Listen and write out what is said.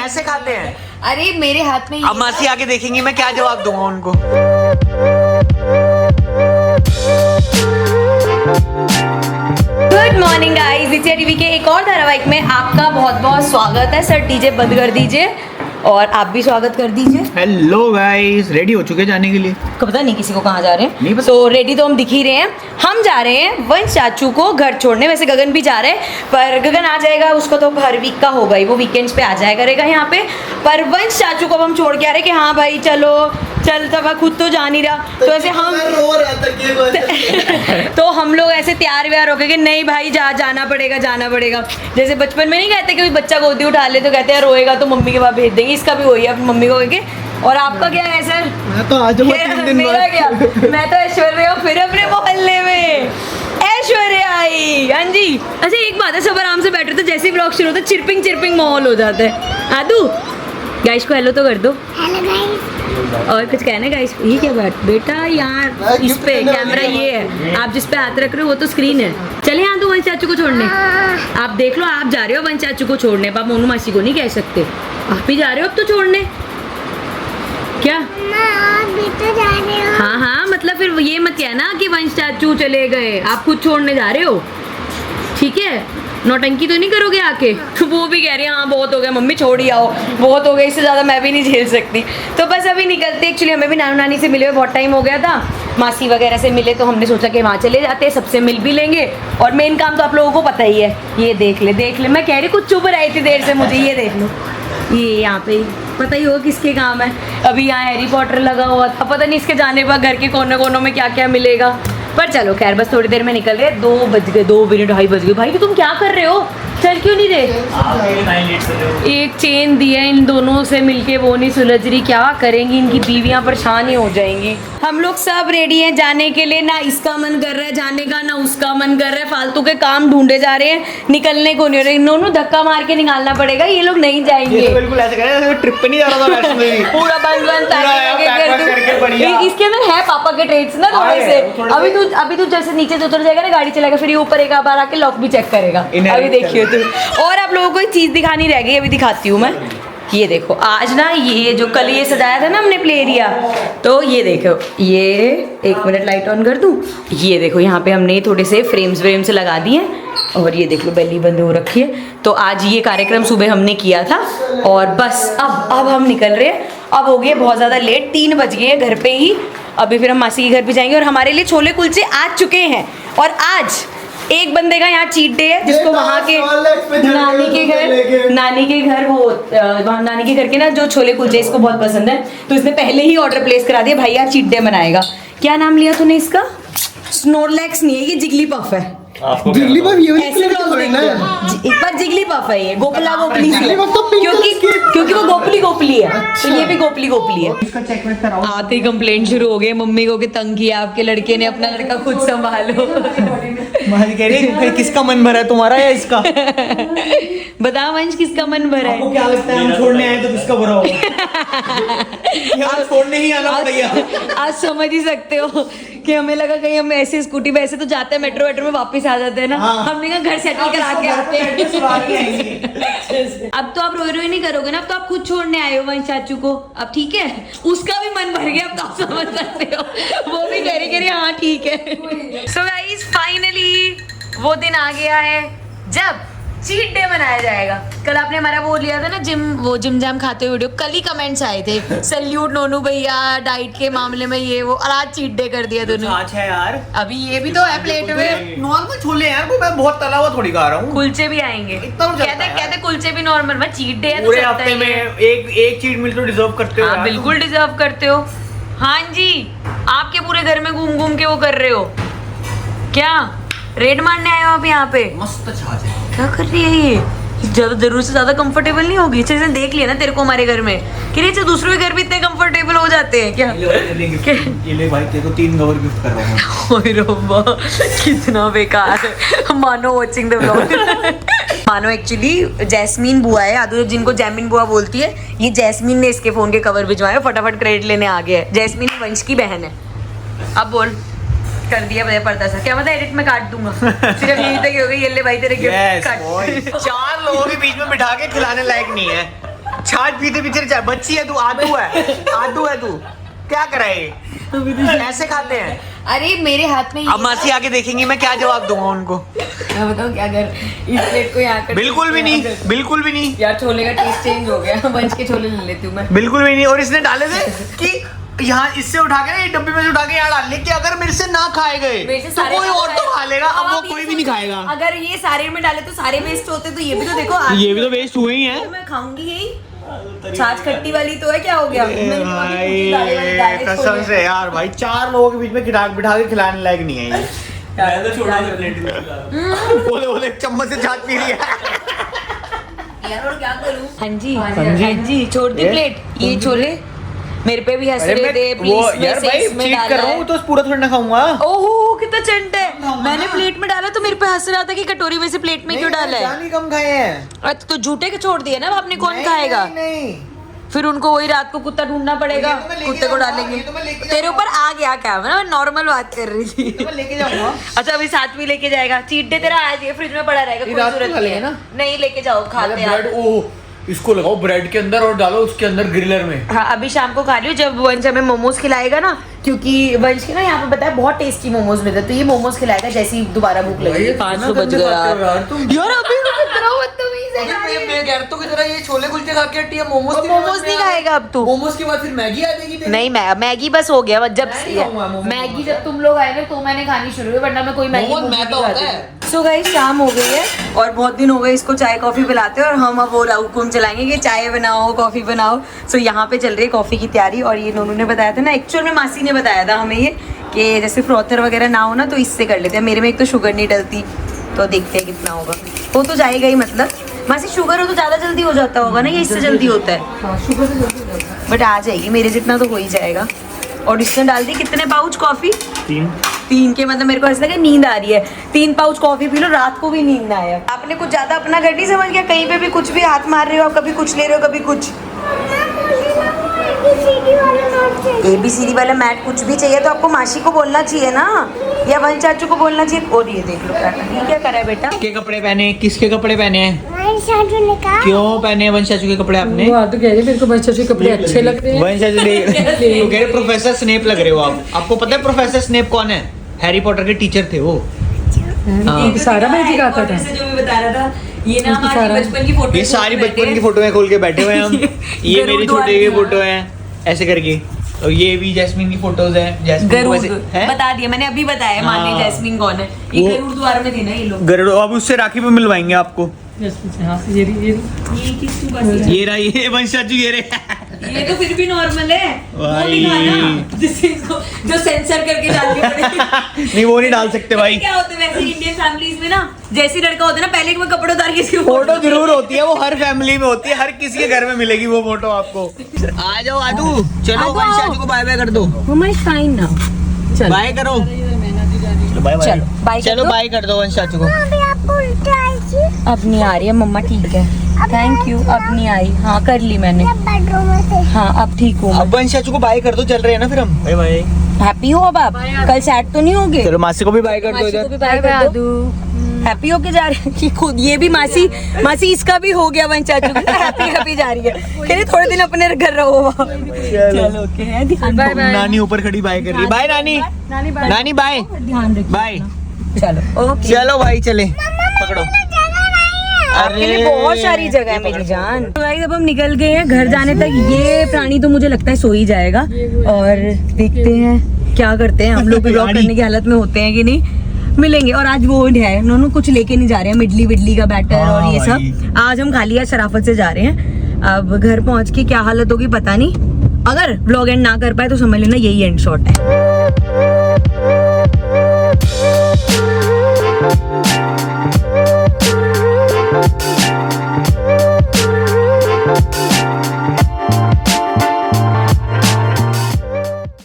ऐसे खाते हैं? अरे मेरे हाथ में अब मासी आके देखेंगी मैं क्या जवाब दूंगा उनको। गुड मॉर्निंग गाइस, इसी टीवी के एक और धारावाहिक में आपका बहुत बहुत स्वागत है। सर डीजे बंद कर दीजिए और आप भी स्वागत कर दीजिए। हेलो गाइस, रेडी हो चुके जाने के लिए? पता नहीं किसी को कहाँ जा रहे हैं, नहीं पता। तो रेडी तो हम दिख ही रहे हैं। हम जा रहे हैं वंश चाचू को घर छोड़ने। वैसे गगन भी जा रहे हैं, पर गगन आ जाएगा, उसको तो हर वीक का होगा ही, वो वीकेंड्स पे आ जाया करेगा यहाँ पे। पर वंश चाचू को हम छोड़ के आ रहे हैं कि हाँ भाई चलो चल, तब खुद तो जा नहीं रहा, तो ऐसे हम तो हम लोग ऐसे तैयार व्यार हो गए कि नहीं भाई जाना पड़ेगा। जैसे बचपन में नहीं कहते कि बच्चा गोदी उठा ले तो कहते हैं रोएगा तो मम्मी के पास भेज देंगे, इसका भी वही है, मम्मी को कहेंगे। और आपका क्या है सर? मैं तो आज मेरा क्या, मैं तो ऐश्वर्या हूँ फिर अपने मोहल्ले में ऐश्वर्या आई। हाँ जी। अच्छा एक बात है, सब आराम से बैठ रहे, तो जैसे ही ब्लॉग शुरू होता है चिरपिंग माहौल हो जाता है। आदू गाइस को हेलो तो कर दो। Hello guys. और कुछ कहना गाइस? ये क्या बात बेटा, यहाँ इस पे कैमरा ये है, आप जिस पे हाथ रख रहे हो वो तो स्क्रीन है। चले यहाँ तो वंश चाचू को छोड़ने। आप देख लो, आप जा रहे हो वंश चाचू को छोड़ने, आप मोनू मासी को नहीं कह सकते, आप ही जा रहे हो अब तो छोड़ने। क्या आप भी तो जा रहे हो? हाँ, मतलब फिर ये मत कहना कि वंश चाचू चले गए, आप खुद छोड़ने जा रहे हो, ठीक है? नौटंकी तो नहीं करोगे आके? वो भी कह रही है हाँ बहुत हो गया मम्मी, छोड़ ही आओ, बहुत हो गया, इससे ज़्यादा मैं भी नहीं झेल सकती। तो बस अभी निकलते। एक्चुअली हमें भी नानू नानी से मिले हुए बहुत टाइम हो गया था, मासी वगैरह से मिले, तो हमने सोचा कि वहाँ चले जाते, सबसे मिल भी लेंगे। और मेन काम तो आप लोगों को पता ही है, ये देख ले। मैं कह रही कुछ चुप रही थी देर से, मुझे ये देख लो, ये यहाँ पे पता ही होगा किसके काम है। अभी यहाँ हैरी पॉटर लगा हुआ था, पता नहीं इसके जाने पर घर के कोने कोनों में क्या क्या मिलेगा। पर चलो खैर, बस थोड़ी देर में निकल रहे। 2 बज गए, 2 मिनट 2:30 बज गए। भाई तो तुम क्या कर रहे हो? चल क्यों नहीं रहे? एक चेन दिया इन दोनों से मिलके, वो नहीं सुलझ रही, क्या करेंगी इनकी बीवियां, परेशान ही हो जाएंगी। हम लोग सब रेडी हैं जाने के लिए, ना इसका मन कर रहा है जाने का, ना उसका मन कर रहा है, फालतू के काम ढूंढे जा रहे हैं, निकलने को नहीं हो रहे। इन्होंने धक्का मार के निकालना पड़ेगा, ये लोग नहीं जाएंगे। ये तो बिल्कुल ऐसे कह रहे हैं ट्रिप पे नहीं जा रहा था वैष्णो देवी। पूरा बंद करके बढ़िया। इसके अंदर है पापा के ट्रेड्स ना थोड़े से। अभी तू जैसे नीचे से उतर जाएगा ना, गाड़ी चलाएगा, फिर ये ऊपर एक बार आके लॉक भी चेक करेगा। अभी देखिए तू। और आप लोगों को एक चीज दिखानी रह गई, अभी दिखाती हूँ मैं। ये देखो आज ना, ये जो कल ये सजाया था ना हमने प्ले एरिया, तो ये देखो, ये 1 मिनट लाइट ऑन कर दूँ। ये देखो यहाँ पे हमने थोड़े से फ्रेम्स लगा दिए, और ये देख लो बेली बंद हो रखी है। तो आज ये कार्यक्रम सुबह हमने किया था, और बस अब हम निकल रहे हैं। अब हो गए बहुत ज़्यादा लेट, 3 बज गए हैं घर पे ही। अभी फिर हम मासी के घर भी जाएंगे, और हमारे लिए छोले कुलचे आ चुके हैं। और आज एक बंदे का यहाँ चीट डे है, जिसको वहाँ के नानी के घर वो नानी के घर के ना जो छोले कुलचे इसको बहुत पसंद है, तो इसने पहले ही ऑर्डर प्लेस करा दिया। भाई यार चीट डे मनाएगा। क्या नाम लिया तूने इसका? स्नोरलैक्स नहीं है, ये जिगली पफ है। जिगली पफ ये ऐसे ब्लॉग देखना, एक बार जिगली पफ है, ये गोपला गोपली सी है, क्योंकि वो गोपली है, तो ये भी गोपली है। इसका चेक वेक कराओ। आते ही कंप्लेंट शुरू हो गए, मम्मी को कि तंग किया आपके लड़के ने, अपना लड़का खुद संभालो। मैं कह रही किसका मन भरा है, तुम्हारा या इसका? बताओ वंश, किसका मन भरा है? आपको क्या लगता है हम छोड़ने आए तो किसका भरा होगा? यार छोड़ने ही आना पड़ेगा। आज समझ ही सकते हो कि हमें लगा कहीं हम ऐसे स्कूटी पे ऐसे तो जाते हैं, मेट्रो में वापस आ जाते हैं ना। हमने कहा घर सेटल करा के आते हैं। अब तो आप रोई नहीं करोगे ना, अब तो आप खुद छोड़ने आए हो वंश चाचू को, अब ठीक है? उसका भी मन भर गया, अब तो आप समझ सकते हो, वो भी कह रही हाँ ठीक है। सो गाइस फाइनली वो दिन आ गया है जब चीट डे मनाया जाएगा। कल आपने हमारा वो लिया था ना जिम जाम खाते हुए वीडियो, कल ही कमेंट्स आए थे, सैल्यूट नोनू भैया डाइट के मामले में, ये वो, और आज चीट डे कर दिया दोनों। आज है यार, अभी ये भी तो है प्लेट में। नॉर्मल छोले यार, मैं बहुत तला हुआ थोड़ी खा रहा हूँ। कुलचे भी आएंगे, कहते कुलचे भी नॉर्मल, मैं चीट डे है पूरे हफ्ते में एक चीट मिल तो डिजर्व करते हो। हाँ बिल्कुल डिजर्व करते हो। हाँ जी, आपके पूरे घर में घूम के वो कर रहे हो क्या? रेड मारने आए हो आप यहाँ पे? मस्त छाछ है। क्या कर रही है ये? जरूर से ज्यादा कंफर्टेबल नहीं होगी? इसने देख लिया ना तेरे को हमारे घर में, कि नहीं दूसरों के घर भी इतने कंफर्टेबल हो जाते हैं क्या? ये ले भाई, तेरे को 3 कवर गिफ्ट कर रहा हूं। ओए रब्बा, कितना बेकार है। मानो वाचिंग द व्लॉग। मानो एक्चुअली जैस्मीन बुआ है, आदू जिनको जैमिन बुआ बोलती है, ये जैस्मीन ने इसके फोन के कवर भिजवाए, फटाफट क्रेडिट लेने आ गया है। जैस्मीन वंश की बहन है। अब बोल, कर दिया मैंने पर्दा सा, क्या मतलब एडिट में काट दूंगा, सिर्फ यही तक हो गई। ये ले भाई तेरे गिफ्ट काट। 4 लोगों के बीच में बिठा के खिलाने लायक नहीं है। छाछ पीते पीछे बच्ची है तू, आदू है तू, क्या कराए ऐसे खाते हैं। अरे मेरे हाथ में अब मासी आके देखेंगी मैं क्या जवाब दूंगा उनको। मैं बताऊं क्या, अगर इस प्लेट को यहाँ कर बिल्कुल भी नहीं यार, छोले का टेस्ट चेंज हो गया। बंच के छोले ले लेती हूँ मैं। बिल्कुल भी नहीं। और इसने डाले थे कि यहाँ इससे उठा के ना, ये डब्बे में से उठा के यहाँ डाल ले कि अगर मेरे से ना खाए गए तो कोई और तो खा लेगा। अब वो कोई भी नहीं खाएगा। अगर ये सारे में डाले तो सारे वेस्ट होते, तो ये भी तो देखो, ये भी तो वेस्ट हुए ही हैं। मैं खाऊंगी यही। छाछ खट्टी वाली तो है, क्या हो गया? भाई कसम से यार भाई, 4 लोगों के बीच में बिठा के खिलाने लायक नहीं है ये। मैं तो छोटा सा प्लेट में बोले चम्मच से छाछ पी रही है यार, और क्या करूं? हाँ जी छोड़ दी प्लेट। ये छोले मेरे पे भी हंस रहे थे, प्लीज यार भाई चीट कर रहा हूँ तो पूरा थोड़ी ना खाऊंगा। ओहो कितना चंट है। मैंने प्लेट में डाला तो मेरे पे हंस रहा था कि कटोरी में से प्लेट में क्यों डाला है। जानी कम खाए हैं। अच्छा तो झूठे के छोड़ दिए ना, आपने कौन खाएगा? नहीं फिर उनको वही रात को कुत्ता ढूंढना पड़ेगा, ये तो मैं लेके कुत्ते को जाऊंगा, डालेंगे। ये तो मैं लेके तेरे ऊपर आ गया क्या? मैं नॉर्मल बात कर रही थी। तो मैं लेके जाऊंगा। अच्छा अभी साथ में लेके जाएगा। चीट डे तेरा आज ये फ्रिज में पड़ा रहेगा, कोई रात को जरूरत खा नहीं लेंगे है। ना? नहीं लेके जाओ, खाते हैं। ब्रेड, ओह इसको लगाओ ब्रेड के अंदर और डालो उसके अंदर ग्रिलर में। हाँ अभी शाम को खा लियो, जब वंश हमें मोमोज खिलाएगा ना, क्योंकि वंश के ना यहाँ पे बताया बहुत टेस्टी मोमोज मिलते, तो ये मोमोज खिलाएगा जैसे ही दोबारा भूख लगेगी। 500 बज गया यार। यार अभी कितना बदतमीज है यार ये। मैं गैरतों की तरह ये छोले कुलचे खा के हटी है, मोमोज नहीं खाएगा अब तू। मोमोज के बाद फिर मैगी आ जाएगी। नहीं मैगी बस हो गया, जब मैं नहीं खाऊंगा मोमोज। मैगी जब तुम लोग आए ना तो मैंने खानी शुरू हुई, वरना मैं कोई मैगी मोमोज मैं तो होता है। सो गाइस शाम हो गई है और बहुत दिन हो गए इसको चाय कॉफी पिलाते और हम अब वो हुकुम चलाएंगे कि चाय बनाओ कॉफी बनाओ। सो यहाँ पे चल रही है कॉफी की तैयारी। और ये नोनू ने बताया था ना, एक्चुअल में मासी ने बताया था हमें ये कि जैसे फ्रोथर वगैरह ना हो ना तो इससे कर लेते हैं। मेरे में एक तो शुगर नहीं डलती, तो देखते हैं कितना होगा। हो तो जाएगा ही, मतलब मासी शुगर हो तो ज़्यादा जल्दी हो जाता होगा ना, ये इससे जल्दी होता है? शुगर से जल्दी हो जाता है, बट आ जाएगी मेरे जितना तो हो ही जाएगा। और इसने डाल दी कितने पाउच कॉफी? 3 के, मतलब मेरे को ऐसा लगा नींद आ रही है। 3 पाउच कॉफी पी लो, रात को भी नींद ना आया। आपने कुछ ज्यादा अपना घर नहीं समझ गया, कहीं पे भी कुछ भी हाथ मार रहे हो, कभी कुछ ले रहे हो कभी कुछ। ABCD वाला मैट कुछ भी चाहिए तो आपको मासी को बोलना चाहिए ना, या वंश चाचू को बोलना चाहिए। और ये देख लो क्या करा है बेटा। किसके कपड़े पहने? किसके कपड़े पहने हैं? वंश चाचू ने कहा। क्यों पहने हैं वंश चाचू के कपड़े आपने? वो तो कह रही मेरे को वंश चाचू के कपड़े अच्छे लग रहे हैं। वंश चाचू तो कह रहे प्रोफेसर स्नेप लग रहे हो आप। आपको पता है प्रोफेसर स्नेप कौन है? हैरी पॉटर के टीचर थे वो। ये सारा मैजिक आता था। जो भी बता रहा था, ये ना इसकी हमारी सारा- बचपन की फोटो। ये सारी बचपन की फोटो खोल के बैठे हुए हैं हम। ये मेरे छोटे की फोटो है ऐसे करके, और ये भी जैस्मिन की फोटोज है। जैस्मिन को वैसे है? बता दिया मैंने, अभी बताया मान ली हाँ। जैस्मिन कौन है। ये वो- गरुड़ द्वार में थी ना ये लोग। गरुड़, अब उससे राखी पे मिलवाएंगे आपको। हाँ, ये ये किसकी बसी है? ये रहा, ये वंश चाचू ये रहे। ये तो फिर भी नॉर्मल है। वो भाई। दिखाना जिससे इसको जो सेंसर करके डालनी पड़ेगी। नहीं वो नहीं डाल सकते भाई। क्या होता है वैसे इंडियन फैमिलीज में ना, जैसी लड़का होता है ना पहले मैं कपड़े उतार के इसकी फोटो जरूर होती है, वो हर फैमिली में होती है, हर किसी के घर में मिलेगी वो फोटो आपको। आ जाओ आदू, चलो आदू वंश आओ। चाचू को बाय बाय कर दो। Mamma is fine now. चलो बाय करो। Bye bye. चलो, बाय कर चलो दो। बाय कर दो वंश चाचू को। अभी आपको उल्टा आई अब नहीं आ रही है मम्मा, ठीक है थैंक यू। अब नहीं आई, हाँ कर ली मैंने। बेडरूम में से। हाँ अब ठीक हूँ। अब वंश चाचू को बाय कर दो, चल रहे हैं ना फिर हम। Bye bye. हैप्पी हो अब आप? कल सैड तो नहीं होगे? चलो मासी को भी बाय कर दो मासी को इधर। भी बाय कर दो। हैप्पी होके जा रही है खुद। ये भी मासी इसका भी हो गया वंश चाचू का, हैप्पी जा रही है। कह रही थोड़े दिन अपने घर रहो। चलो ओके है, ध्यान बाय बाय। नानी ऊपर खड़ी बाय कर रही है। बाय नानी। नानी बाय। ध्यान रखिए। बाय। चलो ओके। चलो भाई चले, पकड़ो। आपके लिए बहुत सारी जगह है मेरी जान। तो गाइस अब हम निकल गए हैं घर जाने तक। ये प्राणी तो मुझे लगता है सो ही जाएगा, और देखते हैं क्या करते हैं। हम लोग भी ब्लॉग करने की हालत में होते हैं कि नहीं। मिलेंगे। और आज वो है नोनू कुछ लेके नहीं जा रहे हैं, मिडली विडली का बैटर और ये सब। आज हम खाली शराफत से जा रहे हैं। अब घर पहुंच के क्या हालत होगी पता नहीं। अगर ब्लॉग एंड ना कर पाए तो समझ लेना यही एंड शॉट है।